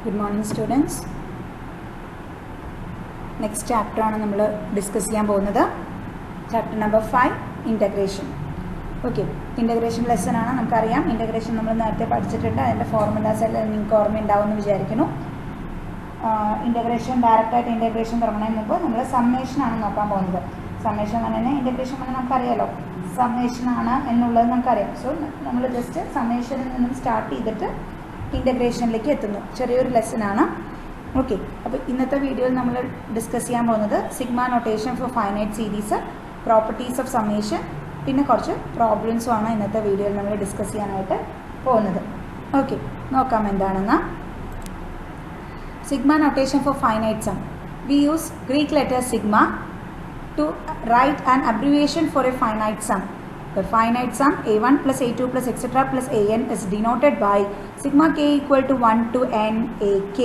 Good morning, students. Next chapter ആണ് നമ്മൾ discuss ചെയ്യാൻ പോകുന്നത്. Chapter number 5 integration. Okay, integration lesson ആണ്. നമുക്കറിയാം ഇൻ്റഗ്രേഷൻ നമ്മൾ നേരത്തെ പഠിച്ചിട്ടുണ്ട്. അതിൻ്റെ ഫോർമുലാസ് എല്ലാം നിങ്ങൾക്ക് ഓർമ്മയുണ്ടാവുമെന്ന് വിചാരിക്കുന്നു. ഇൻ്റഗ്രേഷൻ ഡയറക്റ്റായിട്ട് ഇൻ്റഗ്രേഷൻ തുടങ്ങുന്നതിന് മുമ്പ് നമ്മൾ സമ്മേഷൻ ആണ് നോക്കാൻ പോകുന്നത്. സമ്മേഷൻ തന്നെ ഇൻ്റഗ്രേഷൻ തന്നെ നമുക്കറിയാലോ, സമ്മേഷൻ ആണ് എന്നുള്ളത് നമുക്കറിയാം. സോ നമ്മൾ ജസ്റ്റ് സമ്മേഷനിൽ നിന്നും സ്റ്റാർട്ട് ചെയ്തിട്ട് ഇൻ്റഗ്രേഷനിലേക്ക് എത്തുന്നു. ചെറിയൊരു ലെസൺ ആണ്. ഓക്കെ, അപ്പോൾ ഇന്നത്തെ വീഡിയോയിൽ നമ്മൾ ഡിസ്കസ് ചെയ്യാൻ പോകുന്നത് sigma notation for finite series, properties of summation, പിന്നെ കുറച്ച് പ്രോബ്ലംസും ആണ് ഇന്നത്തെ വീഡിയോയിൽ നമ്മൾ ഡിസ്കസ് ചെയ്യാനായിട്ട് പോകുന്നത്. ഓക്കെ, നോക്കാം എന്താണെന്ന്. Sigma notation for finite sum. We use Greek letter sigma to write an abbreviation for a finite sum. The finite sum a1 plus a2 plus etc plus an is denoted by sigma k equal to 1 to n ak.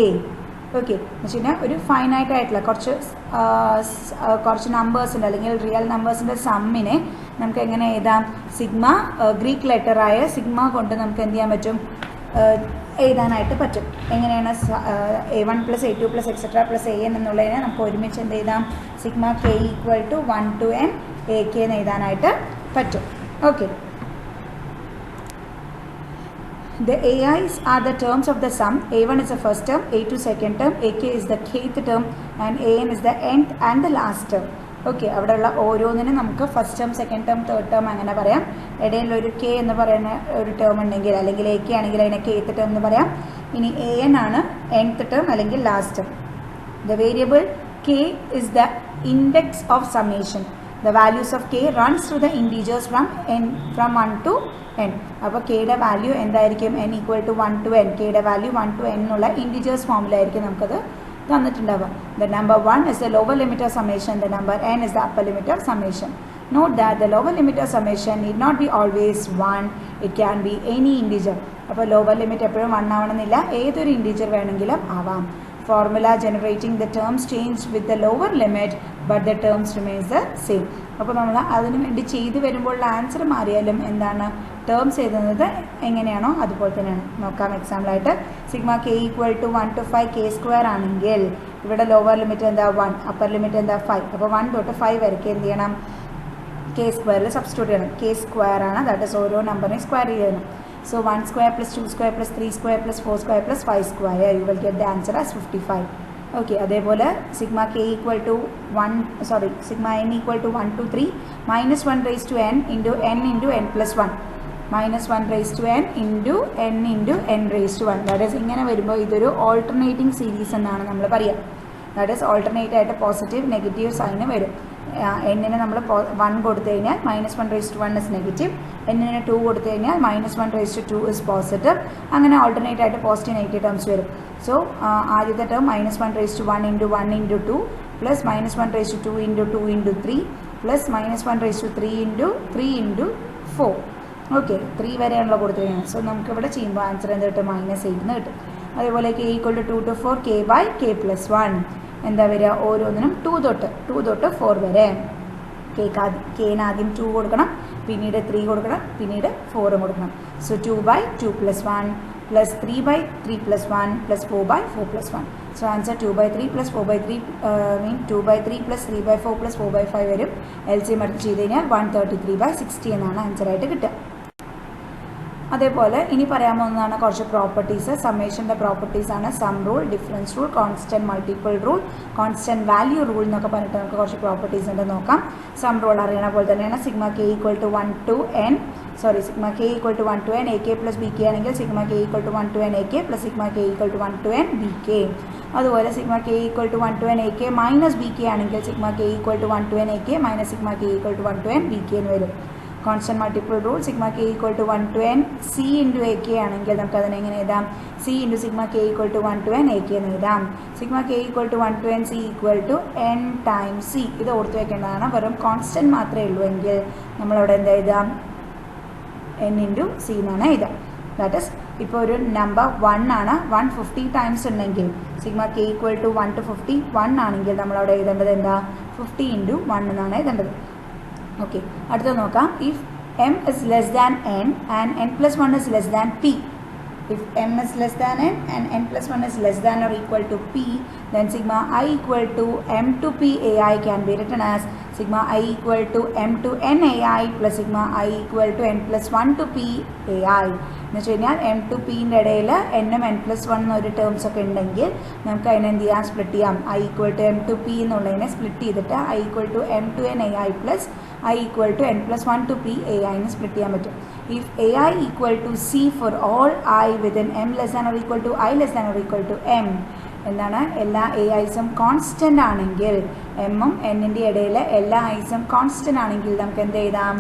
Okay, എന്ന് വെച്ച് കഴിഞ്ഞാൽ ഒരു finite ആയിട്ടുള്ള കുറച്ച് നമ്പേഴ്സിൻ്റെ അല്ലെങ്കിൽ real നമ്പേഴ്സിൻ്റെ സമ്മിനെ നമുക്ക് എങ്ങനെ എഴുതാം? സിഗ്മ ഗ്രീക്ക് ലെറ്ററായ സിഗ്മ കൊണ്ട് നമുക്ക് എന്ത് ചെയ്യാൻ പറ്റും? എഴുതാനായിട്ട് പറ്റും. എങ്ങനെയാണ്? a1 plus a2 plus etcetera plus an എന്നുള്ളതിനെ നമുക്ക് ഒരുമിച്ച് എന്ത് ചെയ്താം? Sigma k equal to 1 to n ak എന്ന് എഴുതാനായിട്ട് പറ്റും. Okay, the ai's are the terms of the sum. a1 is the first term, a2 second term, ak is the kth term and an is the nth and the last term. Okay, അവിടെയുള്ള ഓരോന്നിനും നമുക്ക് first term, second term, third term അങ്ങനെ പറയാം. ഇടയിലൊരു K എന്ന് പറയുന്ന ഒരു term ഉണ്ടെങ്കിൽ അല്ലെങ്കിൽ എ കെ ആണെങ്കിൽ അതിനെ കെത്ത് ടേം എന്ന് പറയാം. ഇനി എ എൻ ആണ് nth ടേം അല്ലെങ്കിൽ last term. The variable k is the index of summation. The values of k runs through the integers from 1 to n. അപ്പോൾ കെയുടെ വാല്യൂ എന്തായിരിക്കും? n equal to 1 to n. കെയുടെ value 1 to n എന്നുള്ള integers ഫോമിലായിരിക്കും നമുക്കത് തന്നിട്ടുണ്ടാവുക. The number 1 is the lower limit of summation. The number n is the upper limit of summation. Note that the lower limit of summation need not be always 1. It can be any integer. അപ്പോൾ lower limit എപ്പോഴും 1 ആവണമെന്നില്ല, ഏതൊരു integer വേണമെങ്കിലും ആവാം. Formula generating the terms change with the lower limit but the terms remains the same. അപ്പോൾ നമ്മൾ അതിനു വേണ്ടി ചെയ്ത് വരുമ്പോൾ ആൻസർ മാറിയാലും എന്താണ്? ടേംസ് എഴുതുന്നത് എങ്ങനെയാണോ അതുപോലെ തന്നെയാണ്. നോക്കാം എക്സാമ്പിളായിട്ട്. Sigma k equal to 1 to 5 k square ആണെങ്കിൽ ഇവിടെ ലോവർ ലിമിറ്റ് എന്താ? 1, അപ്പർ ലിമിറ്റ് എന്താ? 5. അപ്പോൾ 1 തൊട്ട് 5 വരയ്ക്ക് എന്ത് ചെയ്യണം? കെ സ്ക്വയറിൽ സബ്സ്റ്റിറ്റ്യൂട്ട് ചെയ്യണം. കെ സ്ക്വയർ ആണ്, ദാറ്റ് ഇസ് ഓരോ നമ്പറിനെ സ്ക്വയർ ചെയ്യണം. So 1 square plus 2 square plus 3 square plus 4 square plus 5 square, you will get the answer as 55. Okay, അതേപോലെ sigma k equal to sigma n equal to 1 to 3 minus 1 raised to n into n plus 1 minus 1 raised to n into n raised to 1. That is ഇങ്ങനെ വരുമ്പോൾ ഇതൊരു alternating series എന്നാണ് നമ്മൾ പറയുക. That is alternate ആയിട്ട് positive negative sign വരും. എന്നിന് നമ്മൾ 1 കൊടുത്തു കഴിഞ്ഞാൽ -1 raised to 1 ഇസ് നെഗറ്റീവ്, എന്നിന് 2 കൊടുത്തു കഴിഞ്ഞാൽ -1 raised to 2 ഇസ് പോസിറ്റീവ്. അങ്ങനെ ഓൾട്ടർനേറ്റ് ആയിട്ട് പോസിറ്റീവ് നെഗറ്റീവ് ടേംസ് വരും. സോ ആദ്യത്തെ term -1 raised to 1 into 1 into 2 plus -1 raised to 2 into 2 into 3 plus -1 raised to 3 into 4. Okay, 3 വരെയാണല്ലോ കൊടുത്തിരിക്കുന്നത്. സോ നമുക്കിവിടെ ചെയ്യുമ്പോൾ ആൻസർ എന്ത് കിട്ടും? -8 എന്ന് കിട്ടും. അതേപോലെ k equal to 2 to 4 k by k plus 1 എന്താ വരിക? ഓരോന്നിനും 2 തൊട്ട് 4 വരെ. കെന് ആദ്യം 2 കൊടുക്കണം, പിന്നീട് 3 കൊടുക്കണം, പിന്നീട് 4 കൊടുക്കണം. So 2 by 2 plus 1 plus 3 by 3 plus 1 plus 4 by 4 plus 1. So answer 2 by 3 plus 4 by 3 2 by 3 plus 3 by 4 plus 4 by 5 വരും. LCM എടുത്ത് ചെയ്ത് കഴിഞ്ഞാൽ 133 by 60 എന്നാണ് ആൻസറായിട്ട് കിട്ടുക. അതേപോലെ ഇനി പറയാൻ പോകുന്നതാണ് കുറച്ച് പ്രോപ്പർട്ടീസ്. സമ്മേഷൻ്റെ പ്രോപ്പർട്ടീസാണ് sum rule, difference rule, constant multiple rule, constant value rule എന്നൊക്കെ പറഞ്ഞിട്ട് നമുക്ക് കുറച്ച് പ്രോപ്പർട്ടീസ് ഉണ്ട് നോക്കാം. സം റൂൾ അറിയണ പോലെ തന്നെയാണ്. Sigma k equal to 1 to n a k plus b k ആണെങ്കിൽ sigma k equal to 1 to n a k plus sigma k equal to 1 to n b k. അതുപോലെ sigma k equal to 1 to n a k minus b k ആണെങ്കിൽ sigma k equal to 1 to n a k minus sigma k equal to 1 to n b k എന്ന് വരും. Constant multiple rule sigma k equal to 1 to n c into a k ആണെങ്കിൽ നമുക്ക് അതിനെ എങ്ങനെ എഴുതാം? C into sigma k equal to 1 to n a k എന്ന് എഴുതാം. Sigma k equal to 1 to n c equal to n times c. ഇത് ഓർത്ത് വെക്കേണ്ടതാണ്. വെറും കോൺസ്റ്റൻറ്റ് മാത്രമേ ഉള്ളൂ എങ്കിൽ നമ്മളവിടെ എന്താ എഴുതാം? n ഇൻറ്റു സി എന്നാണ് എഴുതാം. ദാറ്റ് ഇസ് ഇപ്പോൾ ഒരു നമ്പർ 1 ആണ്, 150 ടൈംസ് ഉണ്ടെങ്കിൽ sigma k equal to 1 to 50 1 ആണെങ്കിൽ നമ്മളവിടെ എഴുതേണ്ടത് എന്താ? 50 into 1 എന്നാണ് എഴുതേണ്ടത്. ഓക്കെ, അടുത്ത നോക്കാം. If m is less than n and n plus 1 is less than p, If m is less than n and n plus 1 is less than or equal to p, then sigma I equal to m to p ai can be written as sigma I equal to m to n ai plus sigma I equal to n plus 1 to p ai. എന്ന് വെച്ച് കഴിഞ്ഞാൽ M to പിൻ്റെ ഇടയിൽ എന്നും n plus one എന്നൊരു terms ഒക്കെ ഉണ്ടെങ്കിൽ നമുക്ക് അതിനെ എന്ത് ചെയ്യാം, സ്പ്ലിറ്റ് ചെയ്യാം. I equal to m to p എന്നുള്ളതിനെ സ്പ്ലിറ്റ് ചെയ്തിട്ട് i equal to m to n a i plus i equal to n plus one to p a ഐന്ന് സ്പ്ലിറ്റ് ചെയ്യാൻ പറ്റും. If a i equal to c for all i within m less than or equal to i less than or equal to M എന്താണ്, എല്ലാ A ഐസും constant ആണെങ്കിൽ, എമ്മും എന്നിൻ്റെ ഇടയിൽ എല്ലാ ഐസും കോൺസ്റ്റൻ്റ് ആണെങ്കിൽ നമുക്ക് എന്ത് എഴുതാം,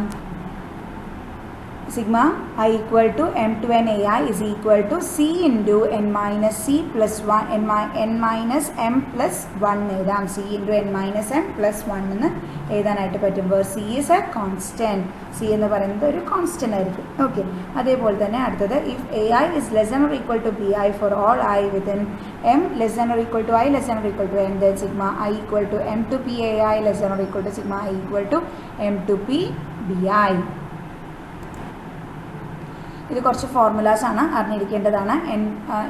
sigma I equal to m to n ai is equal to c into n minus c plus 1 n minus m plus 1 എഴുതാം. c into n minus m plus 1 എന്ന് എഴുതാനായിട്ട് പറ്റും. where c is a constant, c എന്ന് പറയുന്നത് ഒരു constant ആയിരിക്കും. Okay, അതേപോലെ തന്നെ അടുത്തത് if ai is less than or equal to bi for all I within m less than or equal to I less than or equal to n, then sigma I equal to m to p ai less than or equal to sigma I equal to m to p bi. ഇത് കുറച്ച് formulas ആണ്, അറിഞ്ഞിരിക്കേണ്ടതാണ്.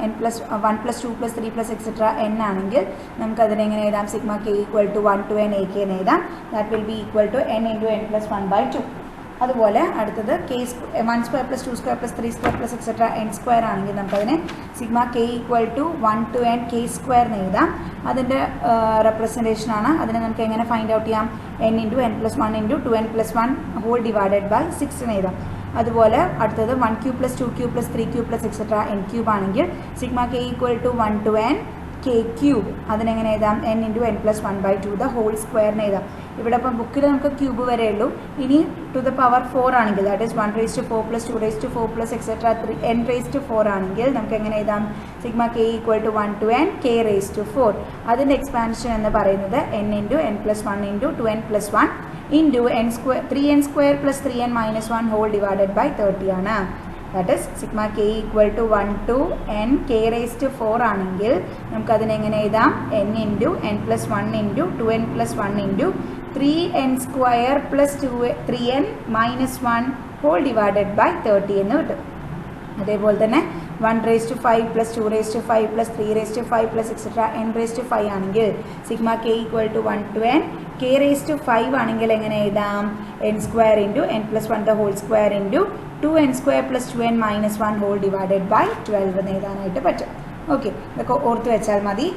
N plus 1 plus 2 plus 3 plus etcetera n ആണെങ്കിൽ നമുക്കതിനെങ്ങനെ എഴുതാം, sigma k equal to 1 to n a k എന്ന് എഴുതാം. That will be equal to n into n plus 1/2. അതുപോലെ അടുത്തത് k 1 square plus 2 square plus 3 square plus etcetera n square ആണെങ്കിൽ നമുക്കതിനെ sigma k equal to 1 to n k square എന്ന് എഴുതാം. അതിൻ്റെ റെപ്രസെൻറ്റേഷനാണ്. അതിനെ നമുക്ക് എങ്ങനെ ഫൈൻഡ് ഔട്ട് ചെയ്യാം, n into n plus 1 into 2n plus 1 whole divided by 6 എന്ന് എഴുതാം. അതുപോലെ അടുത്തത് 1 cube plus 2 cube plus 3 cube plus etcetera n cube ആണെങ്കിൽ sigma k equal to 1 to n k cube. അതിനെങ്ങനെ എഴുതാം, n into n plus 1/2 the whole സ്ക്വയറിന് എഴുതാം. ഇവിടെ ഇപ്പം ബുക്കിൽ നമുക്ക് ക്യൂബ് വരെ ഉള്ളൂ. ഇനി ടു ദ പവർ 4 ആണെങ്കിൽ, that is 1 raised to 4 plus 2 raised to 4 plus etcetera n raised to 4 ആണെങ്കിൽ നമുക്ക് എങ്ങനെ എഴുതാം, sigma k equal to 1 to n k raised to 4. അതിൻ്റെ എക്സ്പാൻഷൻ എന്ന് പറയുന്നത് n into n plus 1 into 2n plus 1 into n square 3n square plus 3n minus 1 whole divided by 30 ആണ്. That is sigma k equal to 1 to n k raised to 4 ആണെങ്കിൽ നമുക്കതിനെങ്ങനെ എഴുതാം, n into n plus 1 into 2n plus 1 into 3n square plus 3n minus 1 whole divided by 30 എന്ന് കിട്ടും. അതേപോലെ തന്നെ 1 raised to 5 plus 2 raised to 5 plus 3 raised to 5 plus etcetera n raised to 5 ആണെങ്കിൽ sigma k equal to 1 to n k raised to 5 ആണെങ്കിൽ എങ്ങനെ എഴുതാം, n square into n plus 1 the whole square into 2n square plus 2n minus 1 whole divided by 12 എന്ന് എഴുതാനായിട്ട് പറ്റും. Okay, ഇതൊക്കെ ഓർത്ത് വെച്ചാൽ മതി.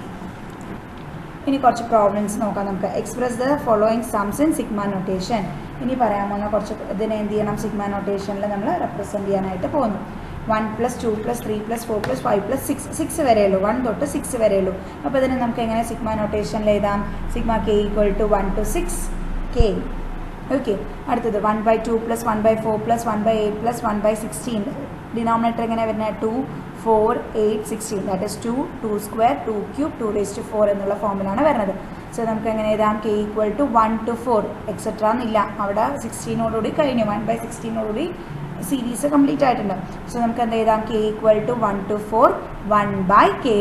ഇനി കുറച്ച് പ്രോബ്ലംസ് നോക്കാം നമുക്ക്. എക്സ്പ്രസ് ദ ഫോളോയിങ് സംസ് ഇൻ സിഗ്മ നൊട്ടേഷൻ. ഇനി പറയാൻ പോകുന്ന കുറച്ച് ഇതിനെ എന്ത് ചെയ്യണം, സിഗ്മ നൊട്ടേഷനിൽ നമ്മൾ റെപ്രസെൻറ്റ് ചെയ്യാനായിട്ട് പോകുന്നു. 1 plus 2 plus 3 plus 4 plus 5 plus 6 വരെയുള്ളൂ, 1 തൊട്ട് 6 വരെയുള്ളൂ. അപ്പോൾ ഇതിന് നമുക്ക് എങ്ങനെ സിഗ്മ നൊട്ടേഷനിൽ എഴുതാം, sigma k equal to 1 to 6 k. Okay, അടുത്തത് 1/2 പ്ലസ് 1/4 പ്ലസ് 1/8 പ്ലസ് 1/16. ഡിനോമിനേറ്റർ എങ്ങനെ വരുന്നത്, 2 4 8 16. That is 2 square 2 cube 2 raised to 4 എന്നുള്ള ഫോമിലാണ് വരുന്നത്. സോ നമുക്ക് എങ്ങനെ എഴുതാം, k equal to 1 to 4 etcetera എന്നില്ല, അവിടെ 16ഓടുകൂടി കഴിഞ്ഞു, 1/16ഓടുകൂടി സീരീസ് കംപ്ലീറ്റ് ആയിട്ടുണ്ട്. സോ നമുക്ക് എന്ത് എഴുതാം, k equal to 1 to 4 1/2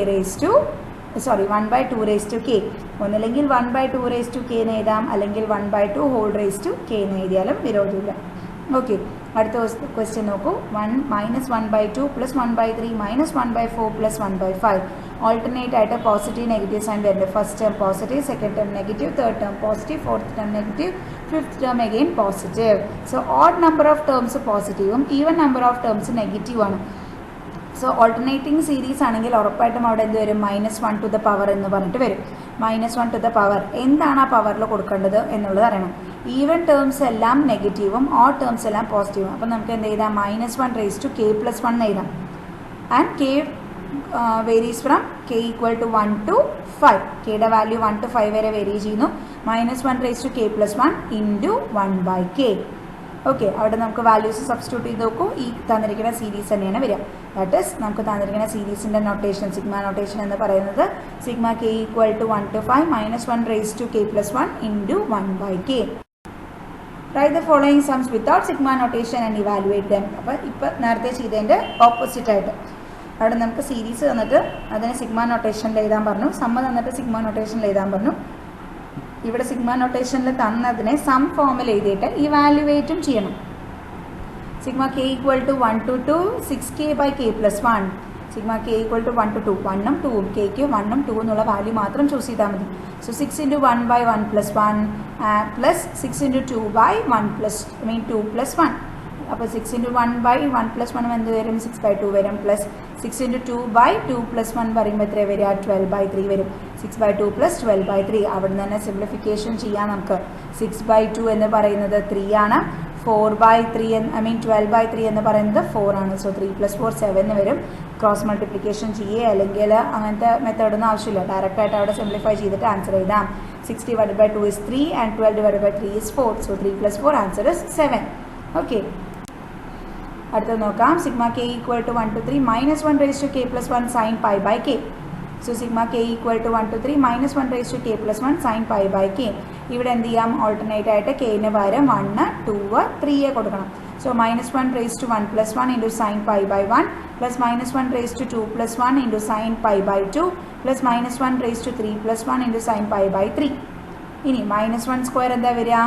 raised to k. ഒന്നില്ലെങ്കിൽ 1/2 raised to k എന്ന് എഴുതാം, അല്ലെങ്കിൽ 1/2 ഹോൾ raised to k എന്ന് എഴുതിയാലും വിരോധമില്ല. ഓക്കെ, അടുത്ത ക്വസ്റ്റ്യൻ നോക്കൂ. 1 - 1/2 പ്ലസ് 1/3 മൈനസ് 1/4 പ്ലസ് 1/5. ഓൾട്ടർനേറ്റ് ആയിട്ട് പോസിറ്റീവ് നെഗറ്റീവ് സൈൻ വരുന്നത്. First term positive, second term negative, third term positive, fourth term negative, fifth term again positive. So odd number of terms പോസിറ്റീവും even number of terms നെഗറ്റീവാണ്. So alternating series ആണെങ്കിൽ ഉറപ്പായിട്ടും അവിടെ എന്ത് വരും, -1 to the power എന്ന് പറഞ്ഞിട്ട് വരും. -1 to the power എന്താണ് ആ പവറിൽ കൊടുക്കേണ്ടത് എന്നുള്ളത് അറിയണം. ഈവൻ ടേംസ് എല്ലാം നെഗറ്റീവും ഓഡ് ടേംസ് എല്ലാം പോസിറ്റീവും. അപ്പം നമുക്ക് എന്ത് ചെയ്താൽ -1 raised to k plus 1 എഴുതാം. And k varies from k equal to 1 to 5. കെയുടെ വാല്യൂ 1 to 5 വരെ വേരി ചെയ്യുന്നു. -1 raised to k plus 1 into 1/k. Okay, അവിടെ നമുക്ക് വാല്യൂസ് സബ്സ്റ്റിറ്റ്യൂട്ട് ചെയ്ത് നോക്കൂ. ഈ തന്നിരിക്കുന്ന സീരീസ് തന്നെയാണ് വരിക. ദാറ്റ് ഈസ് നമുക്ക് തന്നിരിക്കുന്ന സീരീസിൻ്റെ നൊട്ടേഷൻ, സിഗ്മ നൊട്ടേഷൻ എന്ന് പറയുന്നത് sigma k equal to 1 to 5 -1 raised to k plus 1 into 1/k. Write the following sums without sigma notation and evaluate them. അപ്പോൾ ഇപ്പോൾ നേരത്തെ ചെയ്തതിൻ്റെ ഓപ്പോസിറ്റ് ആയിട്ട് അവിടെ നമുക്ക് സീരീസ് തന്നിട്ട് അതിനെ സിഗ്മ നൊട്ടേഷനിൽ എഴുതാൻ പറഞ്ഞു, സമ്മ തന്നിട്ട് സിഗ്മ നൊട്ടേഷനിൽ എഴുതാൻ പറഞ്ഞു. ഇവിടെ സിഗ്മ നൊട്ടേഷനിൽ തന്നതിനെ സം ഫോമിൽ എഴുതിയിട്ട് ഇവാലുവേറ്റും ചെയ്യണം. Sigma k equal to 1 to 2 6k by k plus 1. Sigma k equal to 1 to 2, 1ഉം 2ഉം കെക്ക് 1ഉം 2 എന്നുള്ള വാല്യൂ മാത്രം ചൂസ് ചെയ്താൽ മതി. So 6 into 1 by 1 plus 1 plus 6 into 2 by 1 plus 2 plus 1. അപ്പോൾ 6 into 1 by 1 plus 1 എന്ത് വരും? 6 by 2 വരും. പ്ലസ് 6 into 2 by 2 plus 1 പറയുമ്പോൾ എത്ര വരിക? 12 by 3 വരും. 6 by 2 plus 12 by 3. അവിടെ നിന്ന് തന്നെ സിംപ്ലിഫിക്കേഷൻ ചെയ്യാം നമുക്ക്. 6 by 2 എന്ന് പറയുന്നത് 3 ആണ്. 4 by 3 12 by 3 എന്ന് പറയുന്നത് 4 ആണ്. സോ 3 plus 4 7 വരും. ക്രോസ് മൾട്ടിപ്ലിക്കേഷൻ ചെയ്യുക അല്ലെങ്കിൽ അങ്ങനത്തെ മെത്തേഡൊന്നും ആവശ്യമില്ല. ഡയറക്റ്റായിട്ട് അവിടെ സിംപ്ലിഫൈ ചെയ്തിട്ട് ആൻസർ എഴുതാം. 6 divided by 2 is 3 and 12 divided by 3 is 4. So 3 plus 4 answer is 7. Okay. അടുത്തത് നോക്കാം. Sigma k equal to 1 to 3 minus 1 raised to k plus 1 sin pi by k. So sigma k equal to 1 to 3 minus 1 raised to k plus 1 sin pi by k. ഇവിടെ എന്ത് ചെയ്യാം? Alternate ആയിട്ട് കെന് പകരം 1, 2, 3 കൊടുക്കണം. So minus 1 raised to 1 plus 1 into sin pi by 1 plus minus 1 raised to 2 plus 1 into sin pi by 2 plus minus 1 raised to 3 plus 1 into sin pi by 3. ഇനി minus 1 square എന്താ വരിക?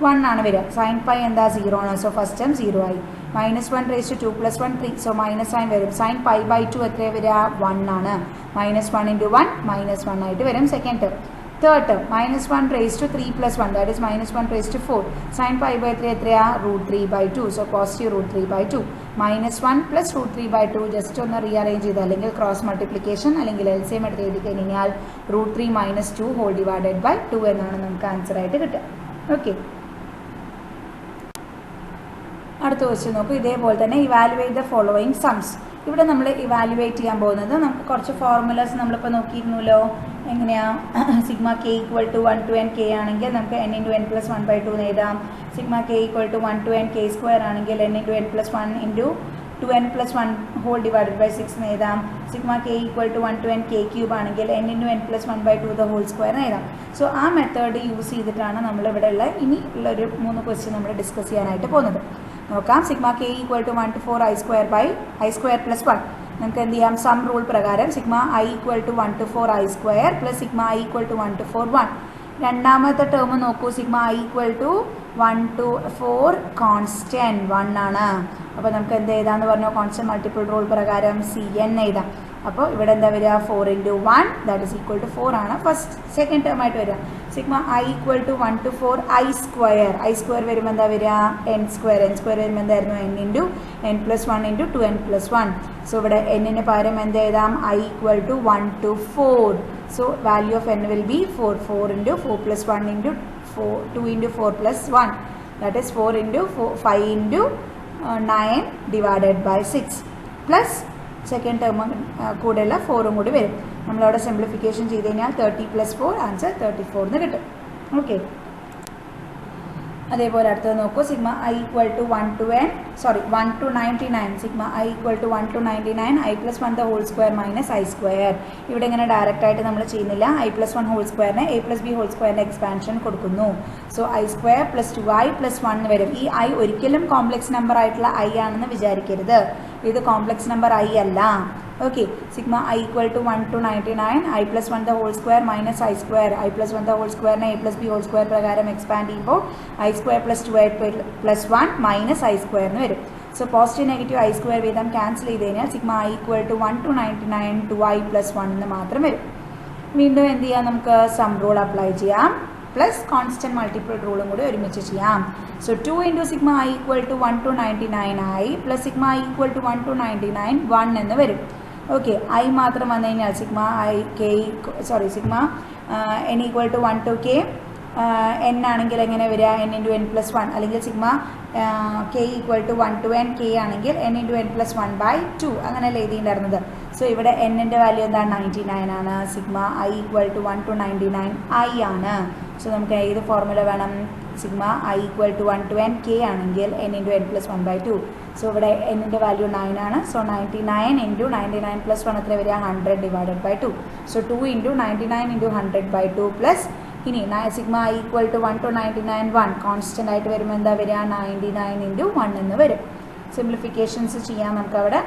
1 ആണ് വരിക. സൈൻ പൈ എന്താ? 0 ആണ്. So first term 0 ആയി. minus 1 raised to 2 plus 1 3. So minus sign വരും. Sign pi by 2 എത്ര വരിക? 1 ആണ്. minus 1 into 1 minus 1 ആയിട്ട് വരും second term. Third term minus 1 raised to 3 plus 1 that is minus 1 raised to 4. Sine pi by 3 എത്രയാ? √3 by 2. So positive √3 by 2. minus 1 plus √3 by 2 just ഒന്ന് rearrange ചെയ്ത് അല്ലെങ്കിൽ cross multiplication അല്ലെങ്കിൽ LCM എടുത്ത് എഴുതി കഴിഞ്ഞാൽ √3 minus 2 ഹോൾ ഡിവൈഡഡ് ബൈ 2 എന്നാണ് നമുക്ക് ആൻസർ ആയിട്ട് കിട്ടുക. ഓക്കെ. അടുത്ത ക്വസ്റ്റ്യൻ നോക്കൂ. ഇതേപോലെ തന്നെ ഇവാലുവേറ്റ് ദ ഫോളോയിങ് സംസ്. ഇവിടെ നമ്മൾ ഇവാലുവേറ്റ് ചെയ്യാൻ പോകുന്നത് നമുക്ക് കുറച്ച് ഫോർമുലാസ് നമ്മളിപ്പോൾ നോക്കിയിരുന്നല്ലോ. എങ്ങനെയാണ്? Sigma k equal to 1 to n k ആണെങ്കിൽ നമുക്ക് n into n plus 1 by 2 എന്ന് എഴുതാം. Sigma k equal to 1 to n k square ആണെങ്കിൽ n into n plus 1 into 2n plus 1 whole divided by 6 എന്ന് എഴുതാം. Sigma k equal to 1 to n k cube ആണെങ്കിൽ n into n plus 1 by 2 the whole square എന്ന് എഴുതാം. So ആ method use ചെയ്തിട്ടാണ് നമ്മളിവിടെ ഉള്ള ഇനി ഉള്ളൊരു 3 ക്വസ്റ്റ്യൻ നമ്മൾ ഡിസ്കസ് ചെയ്യാനായിട്ട് പോകുന്നത്. നോക്കാം. Sigma k equal to 1 to 4 i square by i square plus 1. നമുക്ക് എന്ത് ചെയ്യാം? സം റൂൾ പ്രകാരം sigma i equal to 1 to 4 i square plus sigma i equal to 1 to 4 1. രണ്ടാമത്തെ ടേം നോക്കൂ. Sigma i equal to 1 to 4 constant 1 ആണ്. അപ്പോൾ നമുക്ക് എന്ത് എഴുതാമെന്ന് പറഞ്ഞു? കോൺസ്റ്റൻറ്റ് മൾട്ടിപ്പിൾ റൂൾ പ്രകാരം cn എഴുതാം. അപ്പോൾ ഇവിടെ എന്താ വരിക? 4 into 1 that is equal to 4 ആണ് ഫസ്റ്റ് സെക്കൻഡ് ടേം ആയിട്ട് വരിക. Sigma i equal to 1 to 4 i square. I square വരുമ്പോൾ എന്താ വരിക? n square. n സ്ക്വയർ വരുമ്പോൾ എന്തായിരുന്നു? n into n plus 1 into 2n plus 1. So ഇവിടെ n-ന് പകരം എന്ത് എഴുതാം? i equal to 1 to 4. So value of n will be 4. 4 into 4 plus 1 into 2 into 4 plus 1 that is 4 into 5 into 9 divided by 6 plus second term കൂടെയുള്ള 4ഉം കൂടി വരും. നമ്മളവിടെ സിംപ്ലിഫിക്കേഷൻ ചെയ്ത് കഴിഞ്ഞാൽ 30 plus 4 ആൻസർ 34 എന്ന് കിട്ടും. ഓക്കെ. അതേപോലെ അടുത്തത് നോക്കൂ. Sigma i equal to 1 to 99. Sigma i equal to 1 to 99 i plus 1 the whole square minus i square. ഇവിടെ ഇങ്ങനെ ഡയറക്റ്റ് ആയിട്ട് നമ്മൾ ചെയ്യുന്നില്ല. i plus 1 ഹോൾ സ്ക്വയറിന് a plus b ഹോൾ സ്ക്വയറിൻ്റെ എക്സ്പാൻഷൻ കൊടുക്കുന്നു. So i square plus 2i plus 1 വരും. ഈ i ഒരിക്കലും കോംപ്ലക്സ് നമ്പർ ആയിട്ടുള്ള i ആണെന്ന് വിചാരിക്കരുത്. ഇത് കോംപ്ലക്സ് നമ്പർ i അല്ല. Okay. Sigma i equal to 1 to 99 i plus 1 the whole square minus i square. i plus 1 the whole സ്ക്വയറിനെ a plus b whole square പ്രകാരം എക്സ്പാൻഡ് ചെയ്യുമ്പോൾ i square plus 2i plus 1 minus i സ്ക്വയറിന് വരും. So positive negative i square വീതം cancel ചെയ്ത് കഴിഞ്ഞാൽ sigma i equal to 1 to 99 2i plus 1 എന്ന് മാത്രം വരും. വീണ്ടും എന്ത് ചെയ്യാം? നമുക്ക് സം റൂൾ അപ്ലൈ ചെയ്യാം. പ്ലസ് കോൺസ്റ്റൻറ്റ് മൾട്ടിപ്പിൾ റൂളും കൂടി ഒരുമിച്ച് ചെയ്യാം. So 2 into sigma i equal to 1 to 99i plus sigma i equal to 1 to 99 1 എന്ന് വരും. ഓക്കെ. ഐ മാത്രം വന്നു കഴിഞ്ഞാൽ sigma n equal to 1 to k. n ആണെങ്കിൽ എങ്ങനെ വരിക? n into n plus 1 അല്ലെങ്കിൽ sigma k equal to 1 to n k ആണെങ്കിൽ n into n plus 1 by 2 അങ്ങനെയല്ലേ എഴുതിയിട്ടുണ്ടായിരുന്നത്. സോ ഇവിടെ n-ൻ്റെ വാല്യൂ എന്താണ്? 99 ആണ്. Sigma i equal to 1 to 99 i ആണ്. സോ നമുക്ക് ഏത് ഫോർമുല വേണം? Sigma i equal to 1 to n k ആണെങ്കിൽ n into n plus 1 by 2. So ഇവിടെ n-ൻ്റെ വാല്യൂ 9 ആണ്. സോ 99 into 99 plus 1 എത്ര വരിക? 100 divided by 2. So 2 into 99 into 100 by 2 plus ഇനി sigma i equal to 1 to 99 1 constant ആയിട്ട് വരുമ്പോൾ എന്താ വരിക? 99 into 1 എന്ന് വരും. സിംപ്ലിഫിക്കേഷൻസ് ചെയ്യാം നമുക്കവിടെ.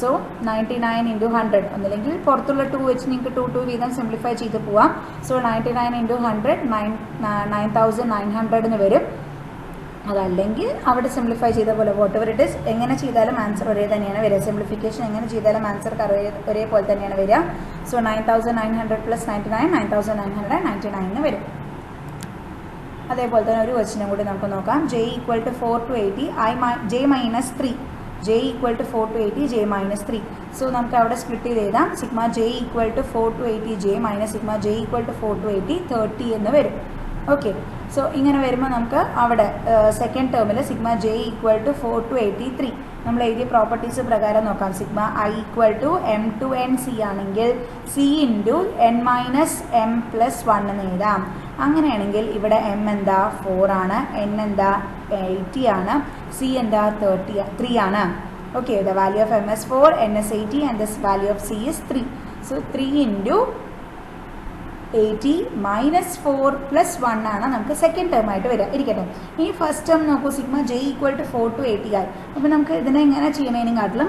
സോ 99 into 100 ഒന്നില്ലെങ്കിൽ പുറത്തുള്ള 2 വെച്ച് നിങ്ങൾക്ക് 2 വീതം സിംപ്ലിഫൈ ചെയ്ത് പോവാം. സോ 99 into 100 9900 എന്ന് വരും. അതല്ലെങ്കിൽ അവിടെ സിംപ്ലിഫൈ ചെയ്ത പോലെ വോട്ട് എവർ ഇറ്റ് ഇസ് എങ്ങനെ ചെയ്താലും ആൻസർ ഒരേ തന്നെയാണ് വരിക. സിംപ്ലിഫിക്കേഷൻ എങ്ങനെ ചെയ്താലും ആൻസർ ഒരേപോലെ തന്നെയാണ് വരിക. സോ 9900 + 99 9999 വരും. അതേപോലെ തന്നെ ഒരു ക്വസ്റ്റ്യനും കൂടി നമുക്ക് നോക്കാം. j = 4 to 80 j - 3. j = 4 to 80 j - 3. So നമുക്ക് അവിടെ സ്പ്ലിറ്റ് ചെയ്ത് എഴുതാം. Sigma j = 4 to 80 j - sigma j = 4 to 80 30 എന്ന് വരും. ഓക്കെ, സോ ഇങ്ങനെ വരുമ്പോൾ നമുക്ക് അവിടെ സെക്കൻഡ് ടേമിൽ സിഗ്മ j = 4 to 83 നമ്മൾ എഴുതിയ പ്രോപ്പർട്ടീസ് പ്രകാരം നോക്കാം. Sigma i = m to n c ആണെങ്കിൽ c × n - m + 1 എന്ന് എഴുതാം. അങ്ങനെയാണെങ്കിൽ ഇവിടെ m എന്താ 4 ആണ്, n എന്താ 80 ആണ്, c എന്താ 3 ആണ്. Okay, the value of m is 4, n is 80 and the value of c is 3. So 3 × 80 - 4 + 1 ആണ് നമുക്ക് സെക്കൻഡ് ടേം ആയിട്ട് വരിക. ഇരിക്കട്ടെ, ഈ ഫസ്റ്റ് ടേം നോക്കൂ. സിഗ്മ j = 4 to 80 ആയി. അപ്പോൾ നമുക്ക് ഇതിനെ എങ്ങനെ ചെയ്യണേനെക്കാട്ടിലും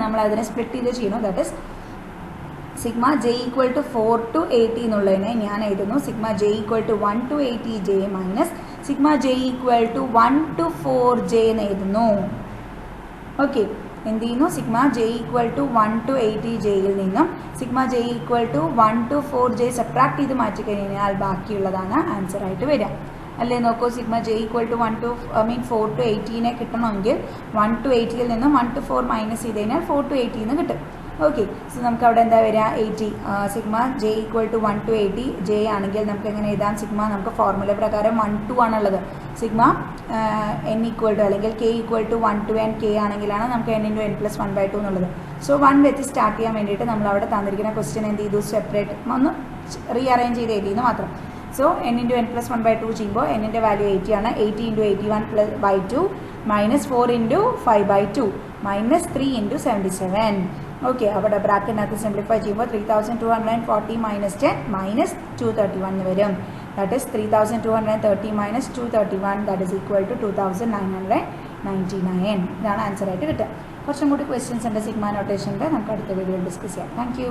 നമ്മൾ അതിനെ സ്പ്ലിറ്റ് ചെയ്ത് ചെയ്യണം. That is sigma j = 4 to 80 എന്നുള്ളതിനെ ഞാൻ എഴുതുന്നു sigma j = 1 to 80 j - sigma j = 1 to 4 j എന്ന് എഴുതുന്നു. ഓക്കെ, എന്ത് ചെയ്യുന്നു? സിഗ്മ j = 1 to 80 jയിൽ നിന്നും sigma j = 1 to 4 j subtract ചെയ്ത് മാറ്റിക്കഴിഞ്ഞാൽ ബാക്കിയുള്ളതാണ് ആൻസർ ആയിട്ട് വരിക. അല്ലേ, നോക്കൂ. സിഗ്മ j = 4 to 80 കിട്ടണമെങ്കിൽ 1 to 80യിൽ നിന്നും 1 to 4 മൈനസ് ചെയ്ത് കഴിഞ്ഞാൽ 4 to 80 എന്ന് കിട്ടും. ഓക്കെ, സോ നമുക്ക് അവിടെ എന്താ വരിക? 80. സിഗ്മ j = 1 to 80 j ആണെങ്കിൽ നമുക്ക് എങ്ങനെ എഴുതാം? സിഗ്മ നമുക്ക് ഫോർമുല പ്രകാരം 1 to ആണുള്ളത്. സിഗ്മ n = അല്ലെങ്കിൽ k = 1 to n k ആണെങ്കിലാണ് നമുക്ക് n × n + 1/2 എന്നുള്ളത്. സോ 1 വെച്ച് സ്റ്റാർട്ട് ചെയ്യാൻ വേണ്ടിയിട്ട് നമ്മൾ അവിടെ തന്നിരിക്കുന്ന ക്വസ്റ്റ്യൻ എന്ത് ചെയ്തു? സെപ്പറേറ്റ് ഒന്ന് റീഅറേഞ്ച് ചെയ്ത് എഴുതിയെന്ന് മാത്രം. സോ n × n + 1/2 ചെയ്യുമ്പോൾ n-ൻ്റെ വാല്യൂ 80 ആണ്. 80 × 81/2 -4 × 5/2 -3 × 77. ഓക്കെ, അവിടെ ബ്രാക്കറ്റിനകത്ത് സിംപ്ലിഫൈ ചെയ്യുമ്പോൾ 3240 - 10 -231 വരും. That is 3230 - 231 that is equal to 2999. ഇതാണ് ആൻസർ ആയിട്ട് കിട്ടുക. കുറച്ചും കൂടി ക്വസ്റ്റ്യൻസ് ഉണ്ട് സിഗ്മ നൊട്ടേഷൻ്റെ, നമുക്ക് അടുത്ത വീഡിയോയിൽ ഡിസ്കസ് ചെയ്യാം. Thank you.